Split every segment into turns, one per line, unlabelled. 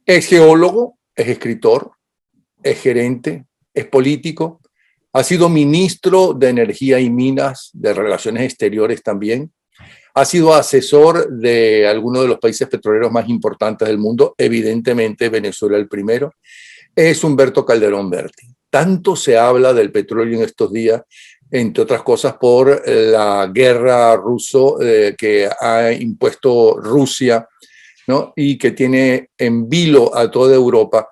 Es geólogo, es escritor, es gerente, es político, ha sido ministro de Energía y Minas, de Relaciones Exteriores también, ha sido asesor de algunos de los países petroleros más importantes del mundo, evidentemente Venezuela el primero, es Humberto Calderón Berti. Tanto se habla del petróleo en estos días, entre otras cosas por la guerra ruso que ha impuesto Rusia, ¿no? Y que tiene en vilo a toda Europa,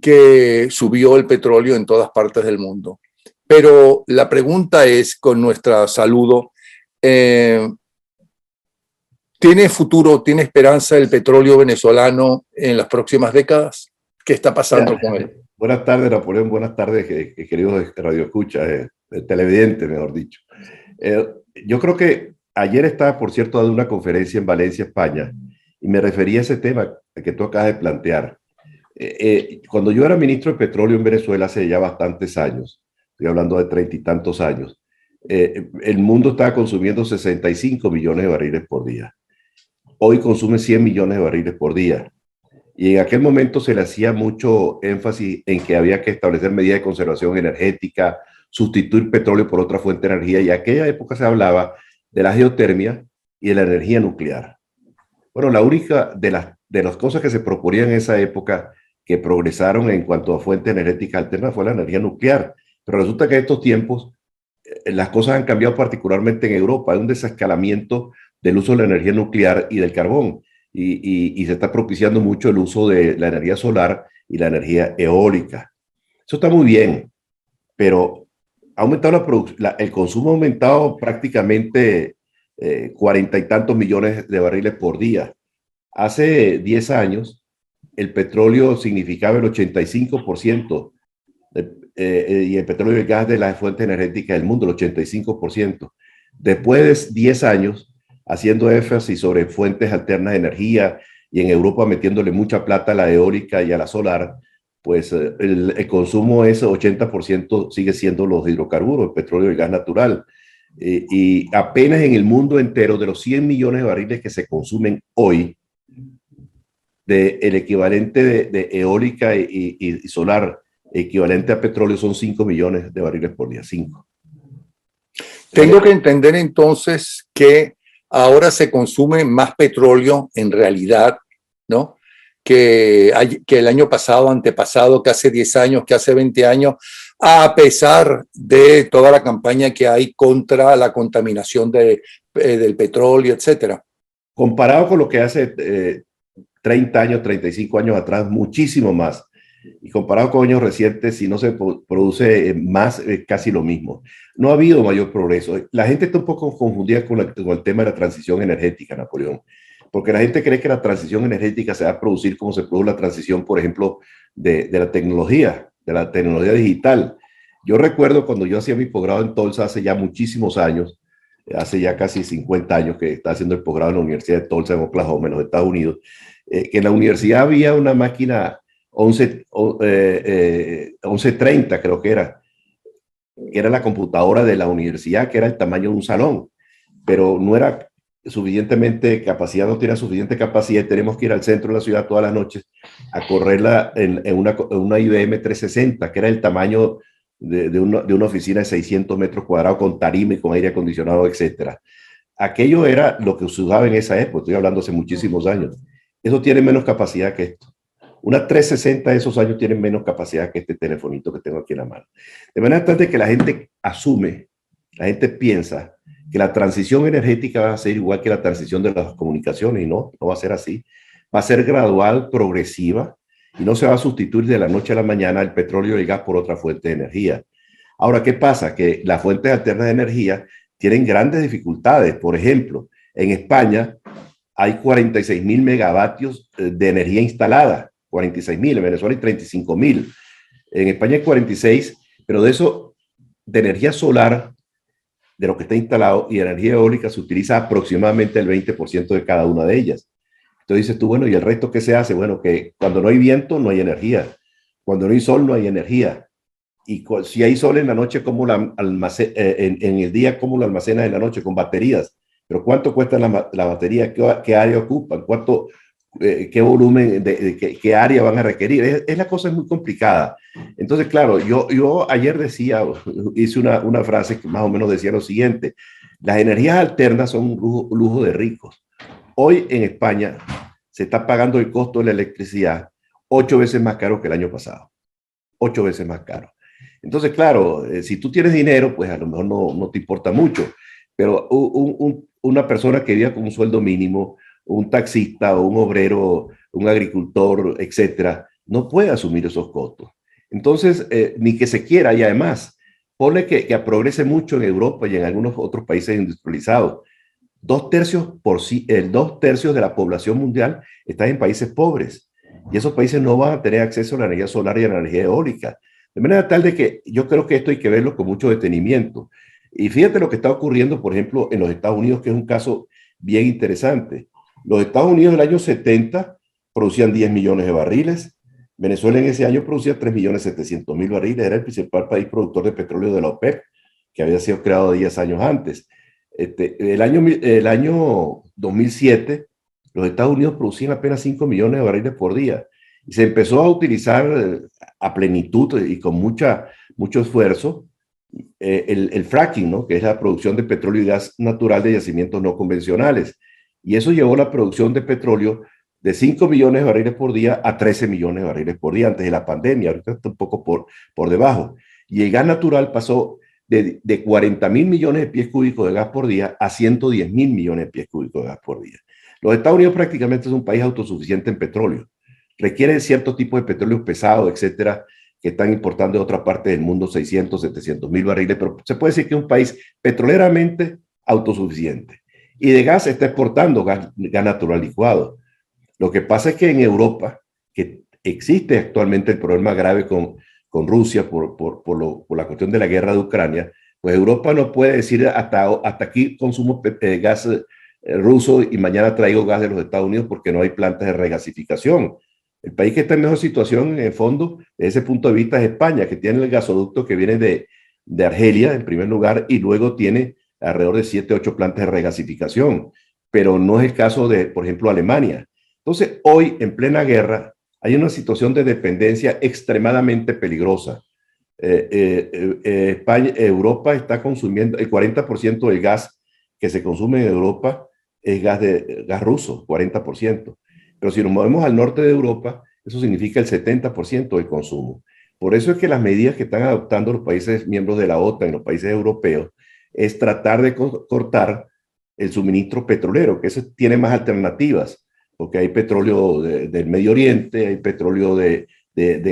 que subió el petróleo en todas partes del mundo. Pero la pregunta es, con nuestra saludo, ¿tiene futuro, tiene esperanza el petróleo venezolano en las próximas décadas? ¿Qué está pasando con él?
Buenas tardes, Napoleón. Buenas tardes, queridos radioescuchas, televidentes, mejor dicho. Yo creo que ayer estaba, por cierto, dando una conferencia en Valencia, España, y me refería a ese tema que tú acabas de plantear. Cuando yo era ministro de Petróleo en Venezuela hace ya bastantes años, estoy hablando de 30 y tantos años, el mundo estaba consumiendo 65 millones de barriles por día. Hoy consume 100 millones de barriles por día. Y en aquel momento se le hacía mucho énfasis en que había que establecer medidas de conservación energética, sustituir petróleo por otra fuente de energía. Y en aquella época se hablaba de la geotermia y de la energía nuclear. Bueno, la única de las cosas que se proponían en esa época que progresaron en cuanto a fuentes energéticas alternas fue la energía nuclear. Pero resulta que en estos tiempos las cosas han cambiado, particularmente en Europa. Hay un desescalamiento del uso de la energía nuclear y del carbón. Y se está propiciando mucho el uso de la energía solar y la energía eólica. Eso está muy bien, pero ha aumentado el consumo ha aumentado prácticamente 40 y tantos millones de barriles por día. Hace 10 años, el petróleo significaba el 85% y el petróleo y el gas de las fuentes energéticas del mundo, el 85%. Después de 10 años, haciendo énfasis sobre fuentes alternas de energía y en Europa metiéndole mucha plata a la eólica y a la solar, pues el consumo ese 80% sigue siendo los hidrocarburos, el petróleo y el gas natural. Y apenas en el mundo entero, de los 100 millones de barriles que se consumen hoy, el equivalente de eólica y solar, equivalente a petróleo, son 5 millones de barriles por día, 5.
Tengo que entender entonces que ahora se consume más petróleo en realidad, ¿no? Que el año pasado, antepasado, que hace 10 años, que hace 20 años, a pesar de toda la campaña que hay contra la contaminación del petróleo, etcétera.
Comparado con lo que hace 30 años, 35 años atrás, muchísimo más. Y comparado con años recientes, si no se produce más, casi lo mismo. No ha habido mayor progreso. La gente está un poco confundida con el tema de la transición energética, Napoleón, porque la gente cree que la transición energética se va a producir como se produjo la transición, por ejemplo, de la tecnología digital. Yo recuerdo cuando yo hacía mi posgrado en Tulsa hace ya muchísimos años, hace ya casi 50 años que estaba haciendo el posgrado en la Universidad de Tulsa en Oklahoma, en los Estados Unidos, que en la universidad había una máquina 1130, creo que era la computadora de la universidad, que era el tamaño de un salón, pero no era suficientemente capacidad, no tenía suficiente capacidad y tenemos que ir al centro de la ciudad todas las noches a correrla en una IBM 360, que era el tamaño de una oficina de 600 metros cuadrados con tarima y con aire acondicionado, etcétera. Aquello era lo que se usaba en esa época, estoy hablando hace muchísimos años. Eso tiene menos capacidad que esto. Una 360 de esos años tiene menos capacidad que este telefonito que tengo aquí en la mano. De manera tal de que la gente asume, la gente piensa que la transición energética va a ser igual que la transición de las comunicaciones, y no va a ser así. Va a ser gradual, progresiva, y no se va a sustituir de la noche a la mañana el petróleo y el gas por otra fuente de energía. Ahora, ¿qué pasa? Que las fuentes alternas de energía tienen grandes dificultades. Por ejemplo, en España hay 46.000 megavatios de energía instalada. 46.000, en Venezuela hay 35.000. En España hay 46, pero de eso, de energía solar, de lo que está instalado, y energía eólica se utiliza aproximadamente el 20% de cada una de ellas. Entonces dices tú, bueno, ¿y el resto qué se hace? Bueno, que cuando no hay viento no hay energía, cuando no hay sol no hay energía, y si hay sol en la noche, ¿cómo la en el día, cómo lo almacenas en la noche? Con baterías. Pero ¿cuánto cuesta la batería? ¿Qué área ocupan? qué volumen, qué área van a requerir. La cosa es muy complicada. Entonces, claro, yo ayer decía, hice una frase que más o menos decía lo siguiente: las energías alternas son un lujo de ricos. Hoy en España se está pagando el costo de la electricidad 8 veces más caro que el año pasado. 8 veces más caro. Entonces, claro, si tú tienes dinero, pues a lo mejor no te importa mucho, pero una persona que viva con un sueldo mínimo, un taxista o un obrero, un agricultor, etcétera, no puede asumir esos costos. Entonces, ni que se quiera, y además, ponle que progrese mucho en Europa y en algunos otros países industrializados. 2/3 de la población mundial está en países pobres, y esos países no van a tener acceso a la energía solar y a la energía eólica. De manera tal de que yo creo que esto hay que verlo con mucho detenimiento. Y fíjate lo que está ocurriendo, por ejemplo, en los Estados Unidos, que es un caso bien interesante. Los Estados Unidos en el año 70 producían 10 millones de barriles. Venezuela en ese año producía 3.700.000 barriles. Era el principal país productor de petróleo de la OPEP, que había sido creado 10 años antes. El año 2007, los Estados Unidos producían apenas 5 millones de barriles por día. Y se empezó a utilizar a plenitud y con mucho esfuerzo el fracking, ¿no? Que es la producción de petróleo y gas natural de yacimientos no convencionales. Y eso llevó la producción de petróleo de 5 millones de barriles por día a 13 millones de barriles por día antes de la pandemia. Ahorita está un poco por debajo. Y el gas natural pasó de 40.000 millones de pies cúbicos de gas por día a 110.000 millones de pies cúbicos de gas por día. Los Estados Unidos prácticamente es un país autosuficiente en petróleo. Requiere cierto tipo de petróleo pesado, etcétera, que están importando de otra parte del mundo 600, 700.000 barriles, pero se puede decir que es un país petroleramente autosuficiente. Y de gas está exportando gas natural licuado. Lo que pasa es que en Europa, que existe actualmente el problema grave con Rusia por la cuestión de la guerra de Ucrania, pues Europa no puede decir hasta aquí consumo gas ruso y mañana traigo gas de los Estados Unidos porque no hay plantas de regasificación. El país que está en mejor situación, en el fondo, desde ese punto de vista, es España, que tiene el gasoducto que viene de Argelia, en primer lugar, y luego tiene alrededor de 7, 8 plantas de regasificación. Pero no es el caso de, por ejemplo, Alemania. Entonces, hoy, en plena guerra, hay una situación de dependencia extremadamente peligrosa. Europa está consumiendo el 40% del gas que se consume en Europa es gas ruso, 40%. Pero si nos movemos al norte de Europa, eso significa el 70% del consumo. Por eso es que las medidas que están adoptando los países miembros de la OTAN y los países europeos es tratar de cortar el suministro petrolero, que eso tiene más alternativas, porque hay petróleo del Medio Oriente, hay petróleo de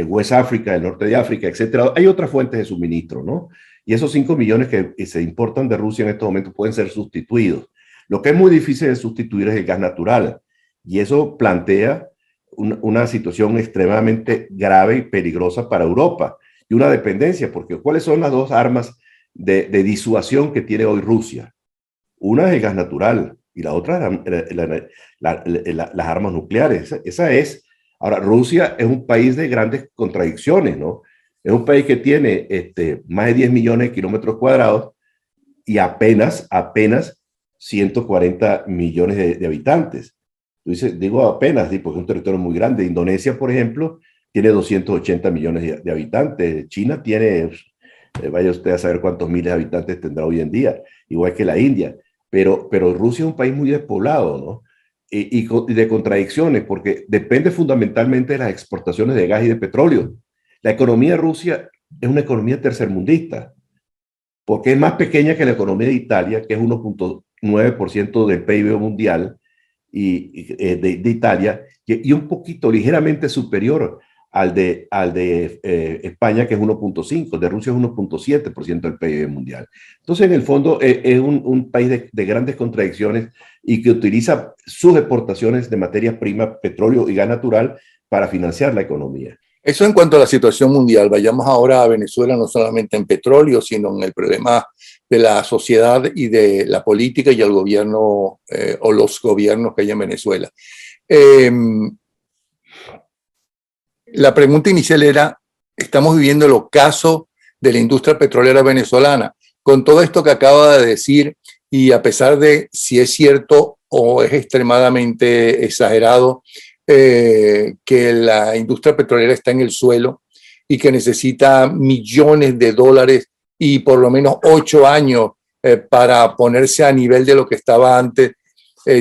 West África, del norte de África, etcétera. Hay otras fuentes de suministro, ¿no? Y esos 5 millones que se importan de Rusia en estos momentos pueden ser sustituidos. Lo que es muy difícil de sustituir es el gas natural. Y eso plantea una situación extremadamente grave y peligrosa para Europa. Y una dependencia, porque ¿cuáles son las dos armas de disuasión que tiene hoy Rusia? Una es el gas natural y la otra las armas nucleares. Esa es. Ahora, Rusia es un país de grandes contradicciones, ¿no? Es un país que tiene más de 10 millones de kilómetros cuadrados y apenas 140 millones de habitantes. Digo apenas, porque es un territorio muy grande. Indonesia, por ejemplo, tiene 280 millones de habitantes. China tiene, vaya usted a saber cuántos miles de habitantes tendrá hoy en día, igual que la India. Pero Rusia es un país muy despoblado, ¿no? Y de contradicciones, porque depende fundamentalmente de las exportaciones de gas y de petróleo. La economía de Rusia es una economía tercermundista, porque es más pequeña que la economía de Italia, que es 1.9% del PIB mundial, de Italia, y un poquito ligeramente superior al de España, que es 1.5, de Rusia es 1.7% del PIB mundial. Entonces, en el fondo, es un país de grandes contradicciones y que utiliza sus exportaciones de materias primas, petróleo y gas natural para financiar la economía.
Eso en cuanto a la situación mundial. Vayamos ahora a Venezuela, no solamente en petróleo, sino en el problema de la sociedad y de la política y el gobierno o los gobiernos que hay en Venezuela. La pregunta inicial era, estamos viviendo el ocaso de la industria petrolera venezolana. Con todo esto que acaba de decir, y a pesar de si es cierto o es extremadamente exagerado, que la industria petrolera está en el suelo y que necesita millones de dólares y por lo menos 8 años para ponerse a nivel de lo que estaba antes,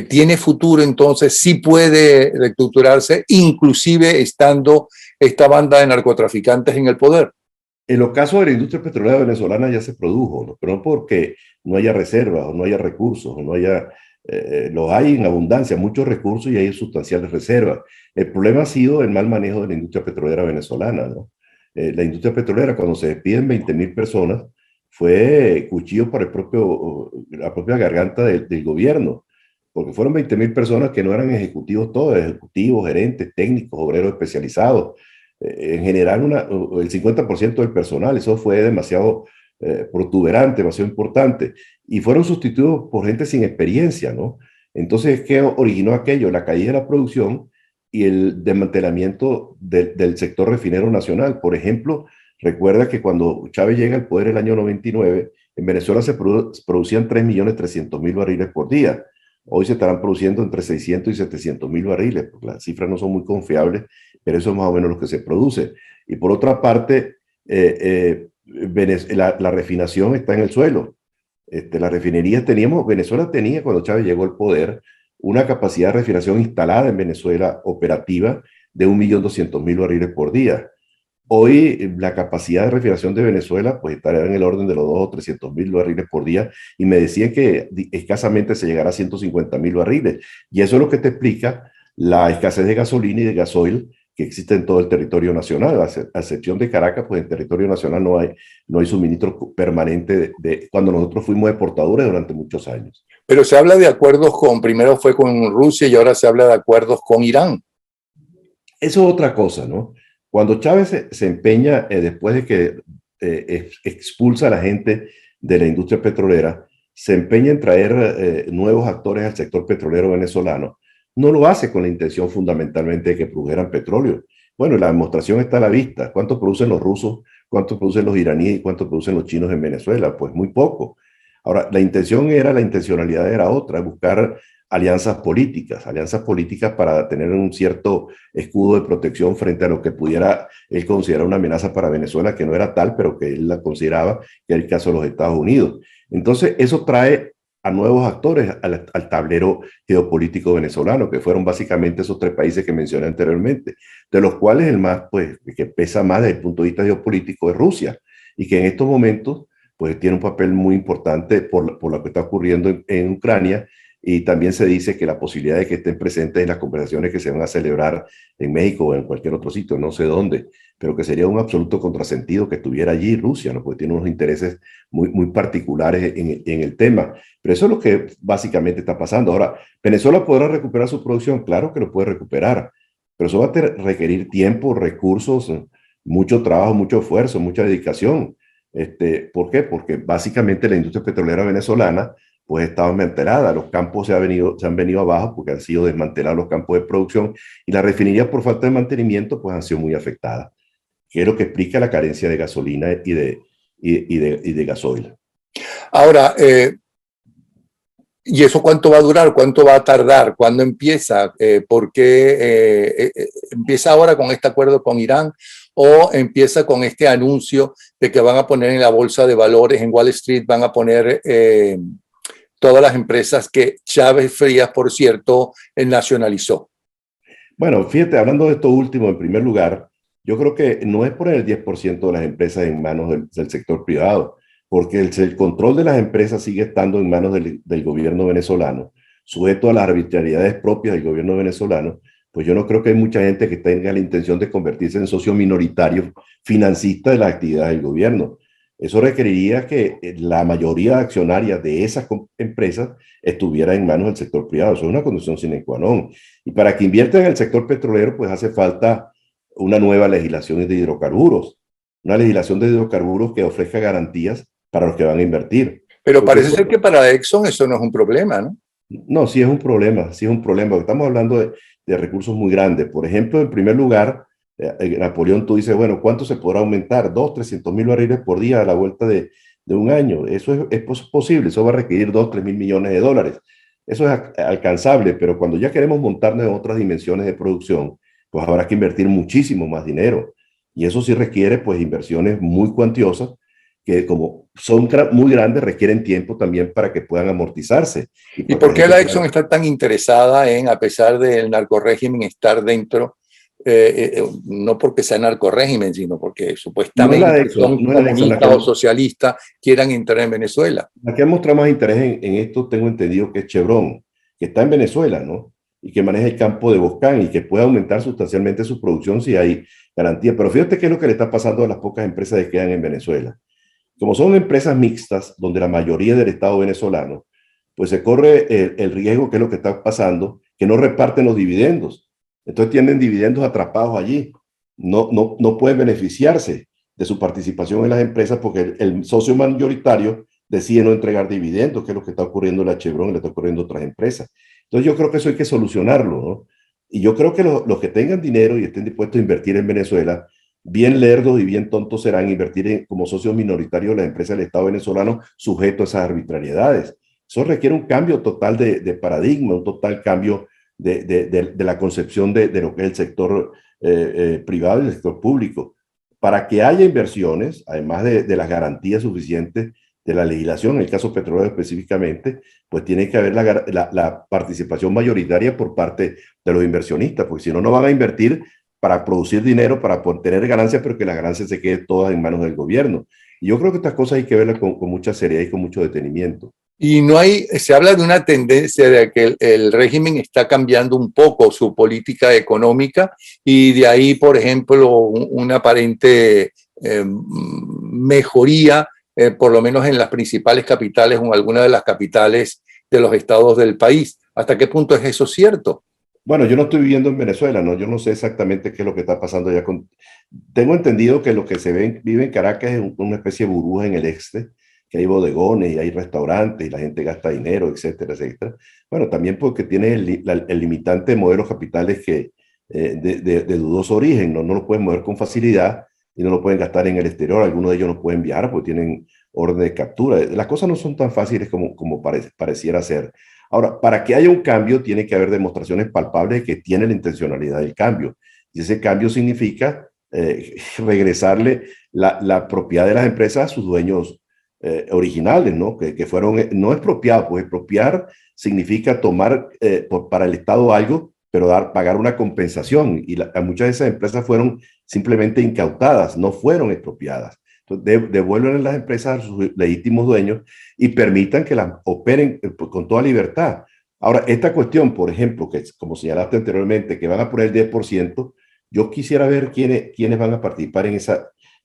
tiene futuro, entonces sí puede reestructurarse, inclusive estando esta banda de narcotraficantes en el poder.
En los casos de la industria petrolera venezolana ya se produjo, ¿no? Pero no porque no haya reservas o no haya recursos o no haya, los hay en abundancia, muchos recursos y hay sustanciales reservas. El problema ha sido el mal manejo de la industria petrolera venezolana, ¿no? La industria petrolera, cuando se despiden 20.000 personas, fue cuchillo para la propia garganta del gobierno, porque fueron 20.000 personas que no eran ejecutivos todos, ejecutivos, gerentes, técnicos, obreros especializados, en general el 50% del personal. Eso fue demasiado protuberante, demasiado importante, y fueron sustituidos por gente sin experiencia, ¿no? Entonces, ¿qué originó aquello? La caída de la producción y el desmantelamiento del sector refinero nacional. Por ejemplo, recuerda que cuando Chávez llega al poder el año 99, en Venezuela se producían 3.300.000 barriles por día. Hoy se estarán produciendo entre 600 y 700.000 barriles, porque las cifras no son muy confiables, pero eso es más o menos lo que se produce. Y por otra parte, la refinación está en el suelo. Las refinerías Venezuela tenía cuando Chávez llegó al poder una capacidad de refinación instalada en Venezuela operativa de 1.200.000 barriles por día. Hoy la capacidad de refinación de Venezuela pues estará en el orden de los 200 o 300.000 barriles por día, y me decían que escasamente se llegará a 150.000 barriles. Y eso es lo que te explica la escasez de gasolina y de gasoil que existe en todo el territorio nacional. A excepción de Caracas, pues en territorio nacional no hay suministro permanente cuando nosotros fuimos exportadores durante muchos años.
Pero se habla de acuerdos primero fue con Rusia y ahora se habla de acuerdos con Irán.
Eso es otra cosa, ¿no? Cuando Chávez se empeña, después de que expulsa a la gente de la industria petrolera, se empeña en traer nuevos actores al sector petrolero venezolano. No lo hace con la intención fundamentalmente de que produjeran petróleo. Bueno, la demostración está a la vista. ¿Cuánto producen los rusos? ¿Cuánto producen los iraníes? ¿Y cuánto producen los chinos en Venezuela? Pues muy poco. Ahora, la intencionalidad era otra, buscar alianzas políticas para tener un cierto escudo de protección frente a lo que pudiera él considerar una amenaza para Venezuela, que no era tal, pero que él la consideraba, que era el caso de los Estados Unidos. Entonces, eso trae a nuevos actores al tablero geopolítico venezolano, que fueron básicamente esos tres países que mencioné anteriormente, de los cuales el más, pues, que pesa más desde el punto de vista geopolítico es Rusia, y que en estos momentos, pues, tiene un papel muy importante por lo que está ocurriendo en Ucrania. Y también se dice que la posibilidad de que estén presentes en las conversaciones que se van a celebrar en México o en cualquier otro sitio, no sé dónde, pero que sería un absoluto contrasentido que estuviera allí Rusia, ¿no? Porque tiene unos intereses muy particulares en el tema. Pero eso es lo que básicamente está pasando. Ahora, ¿Venezuela podrá recuperar su producción? Claro que lo puede recuperar, pero eso va a requerir tiempo, recursos, mucho trabajo, mucho esfuerzo, mucha dedicación. ¿Por qué? Porque básicamente la industria petrolera venezolana pues estaba desmantelada, los campos se han venido abajo porque han sido desmantelados los campos de producción, y las refinerías por falta de mantenimiento pues han sido muy afectadas, que es lo que explica la carencia de gasolina y de gasoil.
Ahora, ¿y eso cuánto va a durar? ¿Cuánto va a tardar? ¿Cuándo empieza? ¿Por qué empieza ahora con este acuerdo con Irán o empieza con este anuncio de que van a poner en la bolsa de valores en Wall Street, van a poner todas las empresas que Chávez Frías, por cierto, nacionalizó?
Bueno, fíjate, hablando de esto último, en primer lugar, yo creo que no es poner el 10% de las empresas en manos del sector privado, porque el control de las empresas sigue estando en manos del gobierno venezolano, sujeto a las arbitrariedades propias del gobierno venezolano. Pues yo no creo que hay mucha gente que tenga la intención de convertirse en socio minoritario financista de las actividades del gobierno. Eso requeriría que la mayoría accionaria de esas empresas estuviera en manos del sector privado. Eso es una condición sine qua non. Y para que inviertan en el sector petrolero, pues hace falta una nueva legislación de hidrocarburos, una legislación de hidrocarburos que ofrezca garantías para los que van a invertir.
Pero parece ser que para Exxon eso no es un problema, ¿no?
No, sí es un problema, sí es un problema. Estamos hablando de recursos muy grandes. Por ejemplo, en primer lugar, Napoleón, tú dices, bueno, ¿cuánto se podrá aumentar? 300.000 barriles por día a la vuelta de un año. Eso es posible, eso va a requerir 2, 3 mil millones de dólares. eso es alcanzable, pero cuando ya queremos montarnos en otras dimensiones de producción, pues habrá que invertir muchísimo más dinero. Y eso sí requiere pues inversiones muy cuantiosas que como son muy grandes requieren tiempo también para que puedan amortizarse y
¿Y
para que
por
la
qué
gente
la
pueda...
Exxon está tan interesada en, a pesar del narcorrégimen, estar dentro? No porque sea narcorrégimen, sino porque
No es la de
supuestamente
Exxon,
son
no es la de Exxon,
comunistas o socialistas, quieran entrar en Venezuela.
la que ha mostrado más interés en esto, tengo entendido que es Chevron, que está en Venezuela, ¿no? Y que maneja el campo de Boscán y que puede aumentar sustancialmente su producción si hay garantía. Pero fíjate qué es lo que le está pasando a las pocas empresas que quedan en Venezuela. Como son empresas mixtas, donde la mayoría del Estado venezolano, pues se corre el riesgo, que es lo que está pasando, que no reparten los dividendos. Entonces tienen dividendos atrapados allí. No pueden beneficiarse de su participación en las empresas porque el socio mayoritario decide no entregar dividendos, que es lo que está ocurriendo en la Chevron y le está ocurriendo a otras empresas. Entonces yo creo que eso hay que solucionarlo, ¿no? Y yo creo que los que tengan dinero y estén dispuestos a invertir en Venezuela, bien lerdos y bien tontos serán invertir como socios minoritarios de las empresas del Estado venezolano sujeto a esas arbitrariedades. Eso requiere un cambio total de paradigma, un total cambio de la concepción de lo que es el sector privado y el sector público. Para que haya inversiones, además de las garantías suficientes de la legislación, en el caso petrolero específicamente, pues tiene que haber la participación mayoritaria por parte de los inversionistas, porque si no, no van a invertir para producir dinero, para tener ganancias, pero que las ganancias se queden todas en manos del gobierno. Y yo creo que estas cosas hay que verlas con mucha seriedad y con mucho detenimiento.
Y no hay, se habla de una tendencia de que el régimen está cambiando un poco su política económica y de ahí, por ejemplo, una aparente mejoría, por lo menos en las principales capitales o en algunas de las capitales de los estados del país. ¿Hasta qué punto es eso cierto?
Bueno, yo no estoy viviendo en Venezuela, ¿no? Yo no sé exactamente qué es lo que está pasando allá con... Tengo entendido que lo que vive en Caracas es una especie de burbuja en el este, que hay bodegones y hay restaurantes y la gente gasta dinero, etcétera, etcétera. Bueno, también porque tiene el limitante de modelos capitales que, de dudoso origen, ¿no? No lo pueden mover con facilidad y no lo pueden gastar en el exterior. Algunos de ellos no pueden viajar porque tienen orden de captura. Las cosas no son tan fáciles como pareciera ser. Ahora, para que haya un cambio, tiene que haber demostraciones palpables de que tiene la intencionalidad del cambio. Y ese cambio significa regresarle la propiedad de las empresas a sus dueños originales, ¿no? Que fueron, no expropiados, pues expropiar significa tomar para el Estado algo, pero pagar una compensación. Y muchas de esas empresas fueron simplemente incautadas, no fueron expropiadas. Entonces, devuelven las empresas a sus legítimos dueños y permitan que las operen con toda libertad. Ahora, esta cuestión, por ejemplo, que como señalaste anteriormente, que van a poner el 10%, yo quisiera ver quiénes van a participar en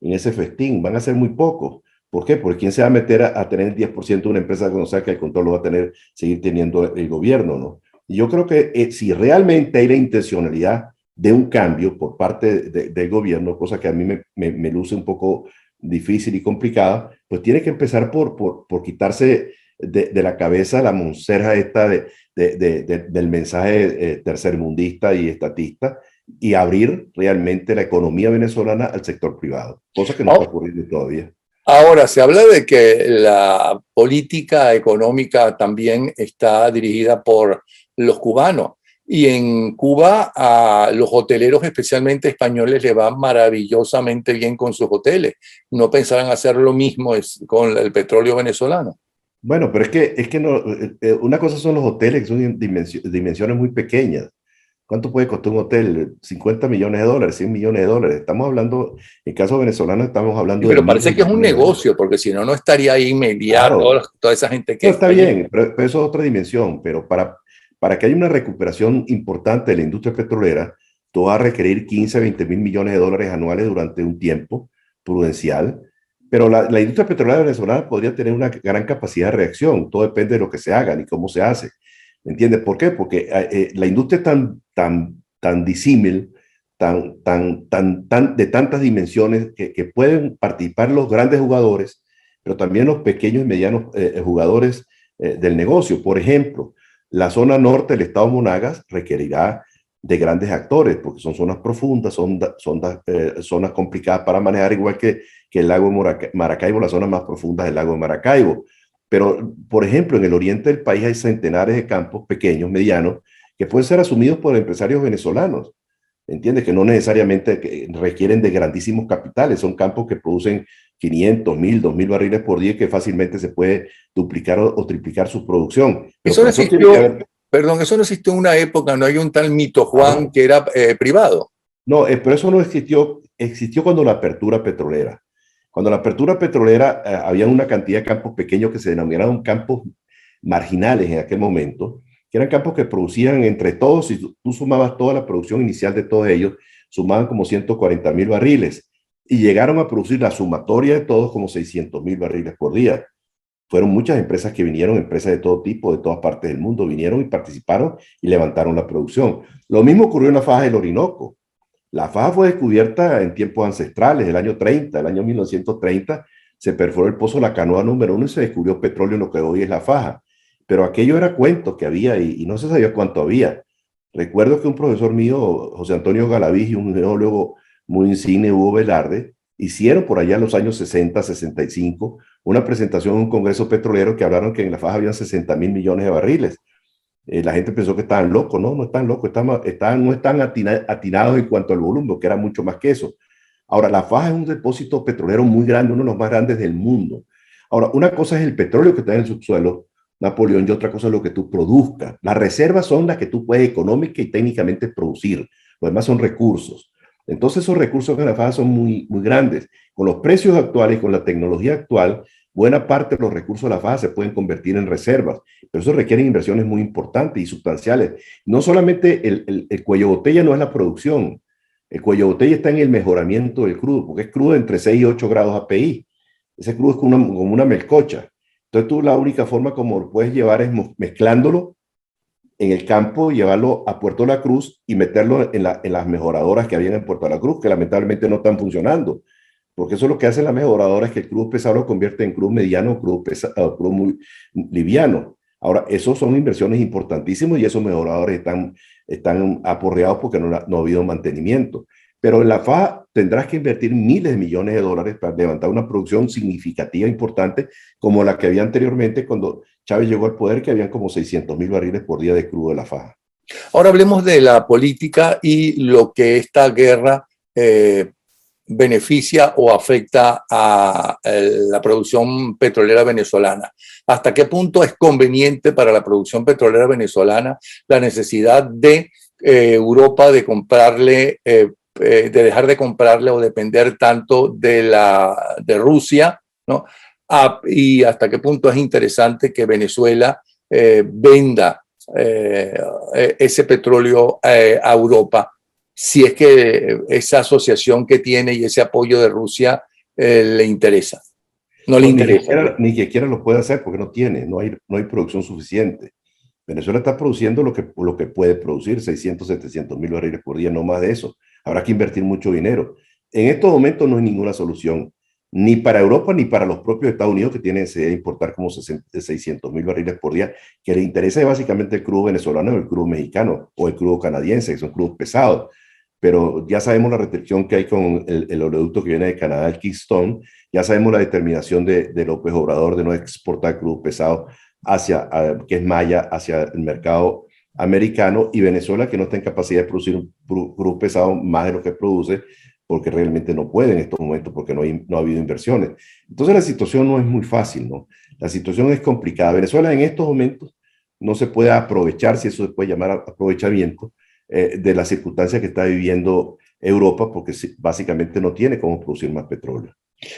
ese festín. Van a ser muy pocos. ¿Por qué? Porque ¿quién se va a meter a tener el 10% de una empresa que no sabe que el control lo va a seguir teniendo el gobierno, ¿no? Y yo creo que si realmente hay la intencionalidad de un cambio por parte del gobierno, cosa que a mí me luce un poco difícil y complicada, pues tiene que empezar por quitarse de la cabeza la monserja esta del mensaje tercermundista y estatista y abrir realmente la economía venezolana al sector privado, cosa que no está ocurriendo todavía.
Ahora, se habla de que la política económica también está dirigida por los cubanos. Y en Cuba a los hoteleros, especialmente españoles, les va maravillosamente bien con sus hoteles. ¿No pensarán hacer lo mismo con el petróleo venezolano?
Bueno, pero es que no, una cosa son los hoteles, que son dimensiones muy pequeñas. ¿Cuánto puede costar un hotel? 50 millones de dólares, 100 millones de dólares. Estamos hablando, en caso venezolano, estamos hablando de
Pero
miles
parece
de
que es un
millones de dólares.
negocio, porque si no, no estaría ahí inmediato
Claro,
toda esa gente
no,
que
está
está
bien, pero eso es otra dimensión. Pero para que haya una recuperación importante de la industria petrolera, tú vas a requerir 15, 20 mil millones de dólares anuales durante un tiempo prudencial. Pero la industria petrolera venezolana podría tener una gran capacidad de reacción. Todo depende de lo que se haga y cómo se hace. ¿Me entiendes? ¿Por qué? Porque la industria es tan disímil, de tantas dimensiones que pueden participar los grandes jugadores, pero también los pequeños y medianos jugadores del negocio. Por ejemplo, la zona norte del estado Monagas requerirá de grandes actores, porque son zonas profundas, zonas complicadas para manejar, igual que el lago Maracaibo, las zonas más profundas del lago de Maracaibo. Pero, por ejemplo, en el oriente del país hay centenares de campos pequeños, medianos, que pueden ser asumidos por empresarios venezolanos. ¿Entiendes? Que no necesariamente requieren de grandísimos capitales, son campos que producen 500, 1000, 2000 barriles por día, que fácilmente se puede duplicar o triplicar su producción. Pero
Eso no
para eso tiene que
existió,
haber...
perdón, eso no existió en una época, no hay un tal Mito Juan
Claro.
que era privado.
No, pero eso no existió, existió cuando la apertura petrolera. Cuando la apertura petrolera, había una cantidad de campos pequeños que se denominaron campos marginales en aquel momento, que eran campos que producían entre todos, si tú sumabas toda la producción inicial de todos ellos, sumaban como 140.000 barriles y llegaron a producir la sumatoria de todos como 600.000 barriles por día. Fueron muchas empresas que vinieron, empresas de todo tipo, de todas partes del mundo, vinieron y participaron y levantaron la producción. Lo mismo ocurrió en la faja del Orinoco. La faja fue descubierta en tiempos ancestrales, el año 30, el año 1930, se perforó el pozo La Canoa número 1 y se descubrió petróleo en lo que hoy es la faja. Pero aquello era cuento que había y no se sabía cuánto había. Recuerdo que un profesor mío, José Antonio Galaviz, y un geólogo muy insigne, Hugo Velarde, hicieron por allá en los años 60, 65, una presentación en un congreso petrolero que hablaron que en la faja habían 60.000 millones de barriles. La gente pensó que estaban locos, no, no están locos, no están atinados en cuanto al volumen, que era mucho más que eso. Ahora, la faja es un depósito petrolero muy grande, uno de los más grandes del mundo. Ahora, una cosa es el petróleo que está en el subsuelo, Napoleón, y otra cosa es lo que tú produzcas. Las reservas son las que tú puedes económica y técnicamente producir. Lo demás son recursos. Entonces, esos recursos en la faja son muy, muy grandes. Con los precios actuales, con la tecnología actual, buena parte de los recursos de la faja se pueden convertir en reservas, pero eso requiere inversiones muy importantes y sustanciales. No solamente el cuello de botella no es la producción, el cuello de botella está en el mejoramiento del crudo, porque es crudo entre 6 y 8 grados API. Ese crudo es como una melcocha. Entonces tú la única forma como lo puedes llevar es mezclándolo en el campo, llevarlo a Puerto La Cruz y meterlo en las mejoradoras que habían en Puerto La Cruz, que lamentablemente no están funcionando. Porque eso es lo que hacen las mejoradoras, es que el crudo pesado lo convierte en crudo mediano o crudo, pesado, crudo muy liviano. Ahora, esos son inversiones importantísimas y esos mejoradores están aporreados porque no ha habido mantenimiento. Pero en la FA tendrás que invertir miles de millones de dólares para levantar una producción significativa, importante, como la que había anteriormente cuando Chávez llegó al poder, que habían como 600.000 barriles por día de crudo de la faja.
Ahora hablemos de la política y lo que esta guerra beneficia o afecta a la producción petrolera venezolana. ¿Hasta qué punto es conveniente para la producción petrolera venezolana la necesidad de Europa de comprarle, de dejar de comprarle o depender tanto de Rusia, ¿no? Y hasta qué punto es interesante que Venezuela venda ese petróleo a Europa, si es que esa asociación que tiene y ese apoyo de Rusia le interesa. No le interesa.
Ni siquiera lo puede hacer porque no hay producción suficiente. Venezuela está produciendo lo que puede producir, 600, 700.000 barriles por día, no más de eso. Habrá que invertir mucho dinero. En estos momentos no hay ninguna solución, ni para Europa ni para los propios Estados Unidos, que tienen que importar como 600.000 barriles por día, que les interesa básicamente el crudo venezolano, el crudo mexicano o el crudo canadiense, que son crudos pesados. Pero ya sabemos la restricción que hay con el oleoducto que viene de Canadá, el Keystone. Ya sabemos la determinación de López Obrador de no exportar crudo pesado que es Maya, hacia el mercado americano, y Venezuela, que no está en capacidad de producir un crudo pesado más de lo que produce, porque realmente no puede en estos momentos, porque no ha habido inversiones. Entonces la situación no es muy fácil, ¿no? La situación es complicada. Venezuela en estos momentos no se puede aprovechar, si eso se puede llamar aprovechamiento, de las circunstancias que está viviendo Europa, porque básicamente no tiene cómo producir más petróleo.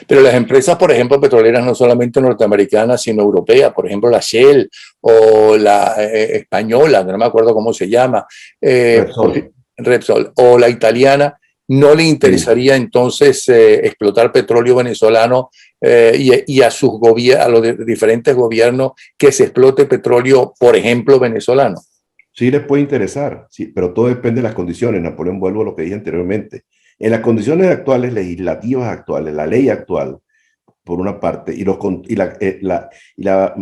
Pero las empresas, por ejemplo, petroleras no solamente norteamericanas, sino europeas, por ejemplo, la Shell o la española, no me acuerdo cómo se llama, Repsol, o la italiana, ¿no le interesaría entonces explotar petróleo venezolano y a a los diferentes gobiernos que se explote petróleo, por ejemplo, venezolano?
Sí les puede interesar, sí, pero todo depende de las condiciones. Napoleón, vuelvo a lo que dije anteriormente. En las condiciones actuales, legislativas actuales, la ley actual, por una parte, y la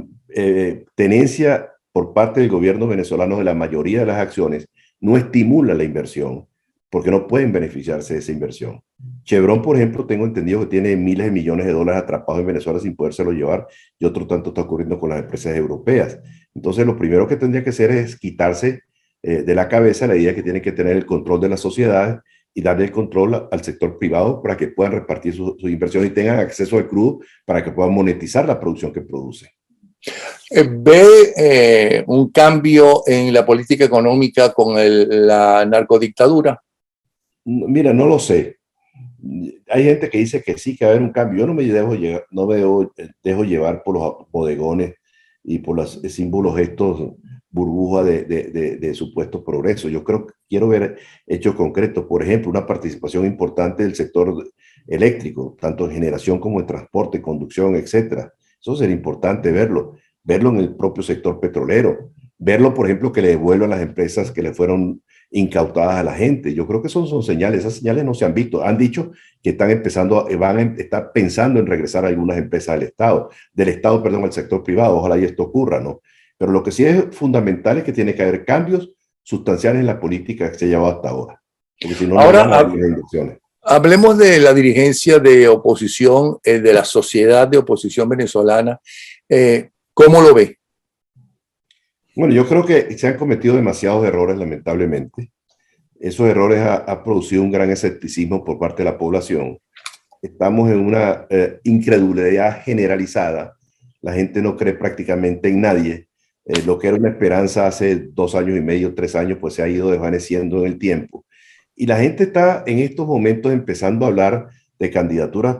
tenencia por parte del gobierno venezolano de la mayoría de las acciones, no estimula la inversión, porque no pueden beneficiarse de esa inversión. Chevron, por ejemplo, tengo entendido que tiene miles de millones de dólares atrapados en Venezuela sin podérselo llevar, y otro tanto está ocurriendo con las empresas europeas. Entonces, lo primero que tendría que hacer es quitarse de la cabeza la idea que tienen que tener el control de las sociedades y darle el control al sector privado para que puedan repartir sus inversiones y tengan acceso al crudo para que puedan monetizar la producción que produce.
¿Ve un cambio en la política económica con la narcodictadura?
Mira, no lo sé. Hay gente que dice que sí, que va a haber un cambio. Yo no me dejo llevar, dejo llevar por los bodegones y por los símbolos estos burbujas de supuesto progreso. Yo creo que quiero ver hechos concretos. Por ejemplo, una participación importante del sector eléctrico, tanto en generación como en transporte, conducción, etcétera. Eso sería importante verlo en el propio sector petrolero, verlo, por ejemplo, que le devuelvan las empresas que le fueron incautadas a la gente. Yo creo que son señales, esas señales no se han visto. Han dicho que están empezando, están pensando en regresar a algunas empresas del Estado, perdón, al sector privado. Ojalá y esto ocurra, ¿no? Pero lo que sí es fundamental es que tiene que haber cambios sustanciales en la política que se ha llevado hasta ahora. Porque si no,
Ahora,
no hay elecciones.
Hablemos de la dirigencia de oposición, de la sociedad de oposición venezolana. ¿Cómo lo ve?
Bueno, yo creo que se han cometido demasiados errores, lamentablemente. Esos errores han producido un gran escepticismo por parte de la población. Estamos en una incredulidad generalizada. La gente no cree prácticamente en nadie. Lo que era una esperanza hace 2 años y medio, 3 años, pues se ha ido desvaneciendo en el tiempo. Y la gente está en estos momentos empezando a hablar de candidaturas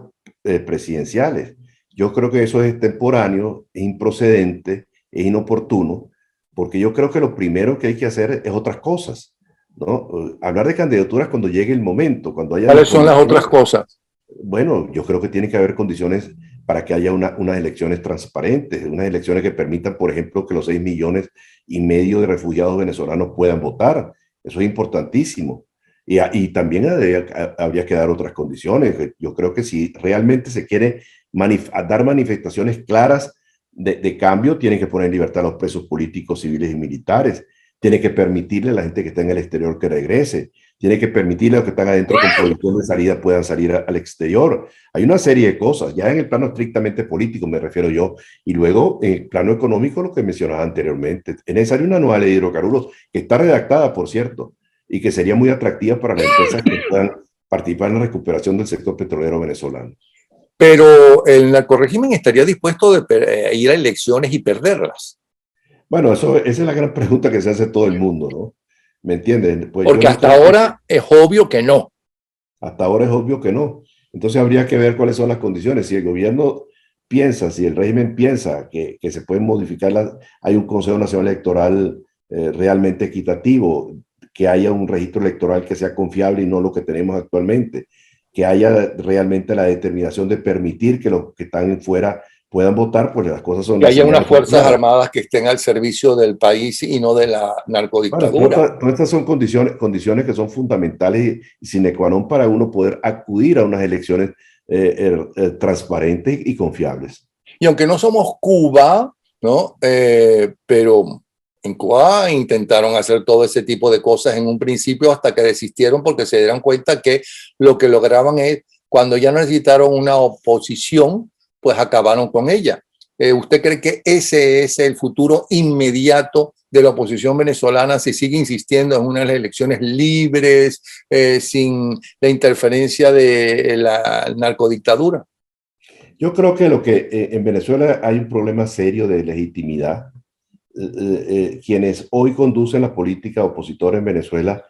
presidenciales. Yo creo que eso es extemporáneo, es improcedente, es inoportuno, porque yo creo que lo primero que hay que hacer es otras cosas, ¿no? Hablar de candidaturas cuando llegue el momento, cuando haya...
¿Cuáles son las otras cosas?
Bueno, yo creo que tiene que haber condiciones para que haya unas elecciones transparentes, unas elecciones que permitan, por ejemplo, que los 6,5 millones de refugiados venezolanos puedan votar. Eso es importantísimo. Y también habría que dar otras condiciones. Yo creo que si realmente se quiere dar manifestaciones claras de cambio, tienen que poner en libertad a los presos políticos, civiles y militares. Tiene que permitirle a la gente que está en el exterior que regrese. Tiene que permitirle a los que están adentro con prohibición de salida puedan salir al exterior. Hay una serie de cosas, ya en el plano estrictamente político me refiero yo, y luego en el plano económico, lo que mencionaba anteriormente. Es necesaria una nueva ley de hidrocarburos, que está redactada, por cierto, y que sería muy atractiva para las empresas que puedan participar en la recuperación del sector petrolero venezolano.
Pero el narcorrégimen estaría dispuesto a ir a elecciones y perderlas.
Bueno, esa es la gran pregunta que se hace todo el mundo, ¿no? ¿Me entiendes? Pues
porque hasta ahora es obvio que no.
Hasta ahora es obvio que no. Entonces habría que ver cuáles son las condiciones. Si el gobierno piensa, si el régimen piensa que se pueden modificar, hay un Consejo Nacional Electoral realmente equitativo, que haya un registro electoral que sea confiable y no lo que tenemos actualmente, que haya realmente la determinación de permitir que los que están fuera puedan votar, pues las cosas son...
Que haya unas fuerzas armadas que estén al servicio del país y no de la narcodictadura.
Bueno, todas estas son condiciones que son fundamentales y sine qua non para uno poder acudir a unas elecciones transparentes y confiables.
Y aunque no somos Cuba, ¿no? Pero en Cuba intentaron hacer todo ese tipo de cosas en un principio hasta que desistieron porque se dieron cuenta que lo que lograban es, cuando ya necesitaron una oposición, pues acabaron con ella. ¿Usted cree que ese es el futuro inmediato de la oposición venezolana si sigue insistiendo en unas elecciones libres, sin la interferencia de la narcodictadura?
Yo creo que en Venezuela hay un problema serio de legitimidad. Quienes hoy conducen la política opositora en Venezuela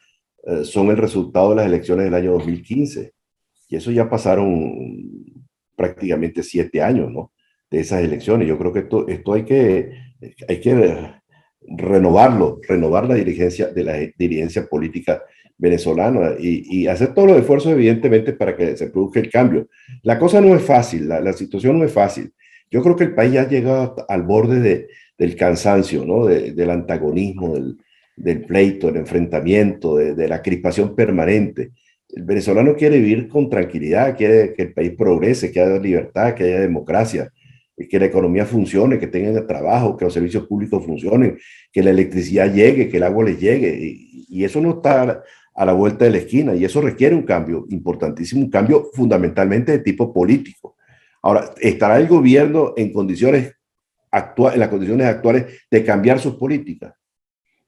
son el resultado de las elecciones del año 2015. Y eso ya pasaron prácticamente 7 años, ¿no? De esas elecciones. Yo creo que esto hay que renovar la dirigencia política venezolana y hacer todos los esfuerzos, evidentemente, para que se produzca el cambio. La cosa no es fácil, la situación no es fácil. Yo creo que el país ya ha llegado al borde del cansancio, ¿no? Del antagonismo, del pleito, del enfrentamiento, de la crispación permanente. El venezolano quiere vivir con tranquilidad, quiere que el país progrese, que haya libertad, que haya democracia, que la economía funcione, que tengan trabajo, que los servicios públicos funcionen, que la electricidad llegue, que el agua les llegue. Y eso no está a la vuelta de la esquina y eso requiere un cambio importantísimo, un cambio fundamentalmente de tipo político. Ahora, ¿estará el gobierno en condiciones en las condiciones actuales de cambiar sus políticas?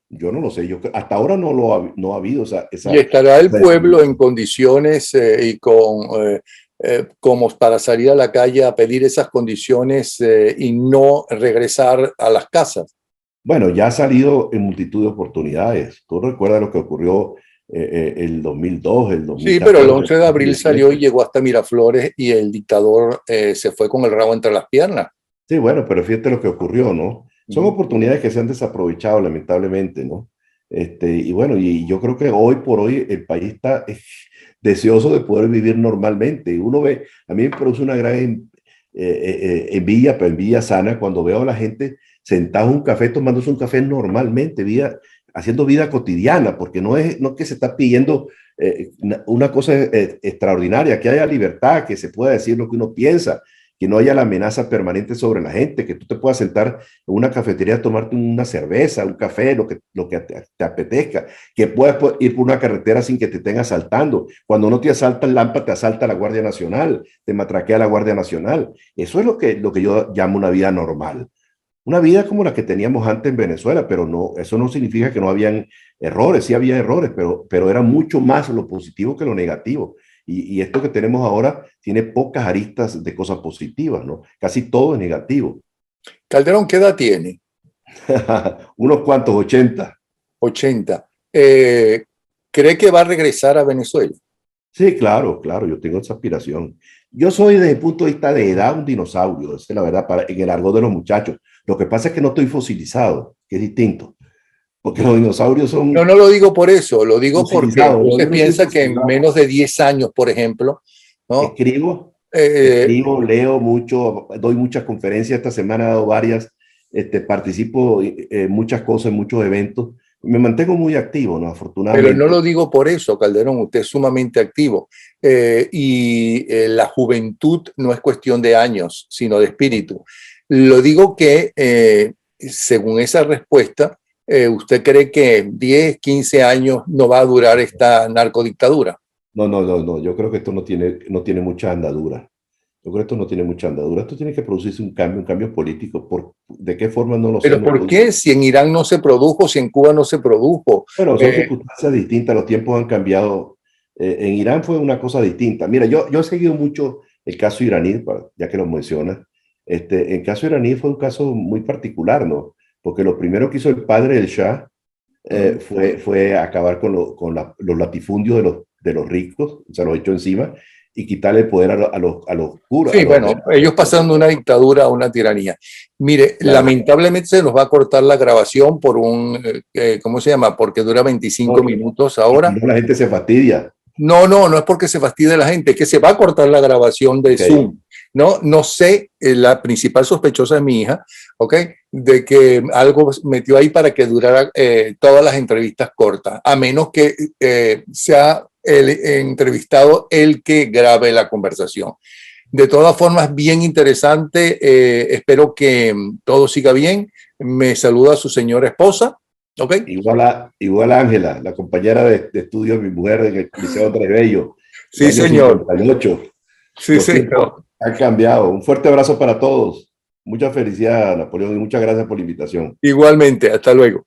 Yo no lo sé, hasta ahora no ha habido
¿Y estará el
esa
pueblo en condiciones y como para salir a la calle a pedir esas condiciones y no regresar a las casas?
Bueno, ya ha salido en multitud de oportunidades. Tú recuerdas lo que ocurrió el 2002, el
Sí, pero el
2014,
11 de
el
abril salió y
2013.
llegó hasta Miraflores y el dictador se fue con el rabo entre las piernas.
Sí, bueno, pero fíjate lo que ocurrió, ¿no? Son
Ujú.
oportunidades que se han desaprovechado, lamentablemente, ¿no? Y bueno, y yo creo que hoy por hoy el país está deseoso de poder vivir normalmente. Y uno ve, a mí me produce una gran envidia, pero envidia sana, cuando veo a la gente sentada en un café, tomándose un café normalmente, haciendo vida cotidiana, porque no que se está pidiendo una cosa extraordinaria, que haya libertad, que se pueda decir lo que uno piensa, que no haya la amenaza permanente sobre la gente, que tú te puedas sentar en una cafetería a tomarte una cerveza, un café, lo que te apetezca, que puedas ir por una carretera sin que te estén asaltando. Cuando no te asalta el Lampa, te asalta la Guardia Nacional, te matraquea la Guardia Nacional. Eso es lo que yo llamo una vida normal. Una vida como la que teníamos antes en Venezuela, pero no, eso no significa que no habían errores, sí había errores, pero era mucho más lo positivo que lo negativo. Y esto que tenemos ahora tiene pocas aristas de cosas positivas, ¿no? Casi todo es negativo.
Calderón, ¿qué edad tiene?
Unos cuantos, 80.
80. ¿Cree que va a regresar a Venezuela?
Sí, claro, claro, yo tengo esa aspiración. Yo soy desde el punto de vista de edad un dinosaurio, esa es la verdad, en el argot de los muchachos. Lo que pasa es que no estoy fosilizado, que es distinto, porque los dinosaurios
No,
son
no lo digo por eso, lo digo porque
fosilizados, yo
usted
no estoy
piensa que en
fosilizado.
menos de 10 años, por ejemplo, ¿no?
Escribo,
Eh,
escribo, leo mucho, doy muchas conferencias, esta semana he dado varias, participo en muchas cosas, en muchos eventos, me mantengo muy activo, ¿no?
pero no
Afortunadamente.
lo digo por eso, Calderón, usted es sumamente activo. La juventud no es cuestión de años, sino de espíritu. Lo digo que, según esa respuesta, usted cree que 10, 15 años no va a durar esta narcodictadura.
No, no, no, no, yo creo que esto no tiene mucha andadura. Yo creo que esto no tiene mucha andadura. Esto tiene que producirse un cambio político. ¿De qué forma? No lo sé,
Pero
no
¿por
puedo.
qué si en Irán no se produjo, si en Cuba no se produjo?
Bueno, son circunstancias distintas, los tiempos han cambiado. En Irán fue una cosa distinta. Mira, yo he seguido mucho el caso iraní, ya que lo mencionas. El caso iraní fue un caso muy particular, ¿no? Porque lo primero que hizo el padre del Shah fue acabar con los latifundios de los ricos, se los echó encima, y quitarle el poder a los curas,
Sí, bueno, ellos pasando de una dictadura a una tiranía. Mire,
claro.
lamentablemente se nos va a cortar la grabación por ¿cómo se llama? Porque dura 25
No,
minutos
y si
ahora.
no, la gente se fastidia.
No, no, no es porque se fastidie la gente, es que se va a cortar la grabación de
Ok.
Zoom. No, no sé, la principal sospechosa es mi hija, ¿ok? De que algo metió ahí para que durara todas las entrevistas cortas, a menos que sea el entrevistado el que grabe la conversación. De todas formas, bien interesante. Espero que todo siga bien. Me saluda su señora esposa, ¿ok?
Igual a Ángela, la compañera de estudio de mi mujer en el Liceo Andrés Bello, en el
Sí,
año
señor.
58.
Sí,
Los tiempos
señor.
han cambiado. Un fuerte abrazo para todos. Mucha felicidad, Napoleón, y muchas gracias por la invitación.
Igualmente, hasta luego.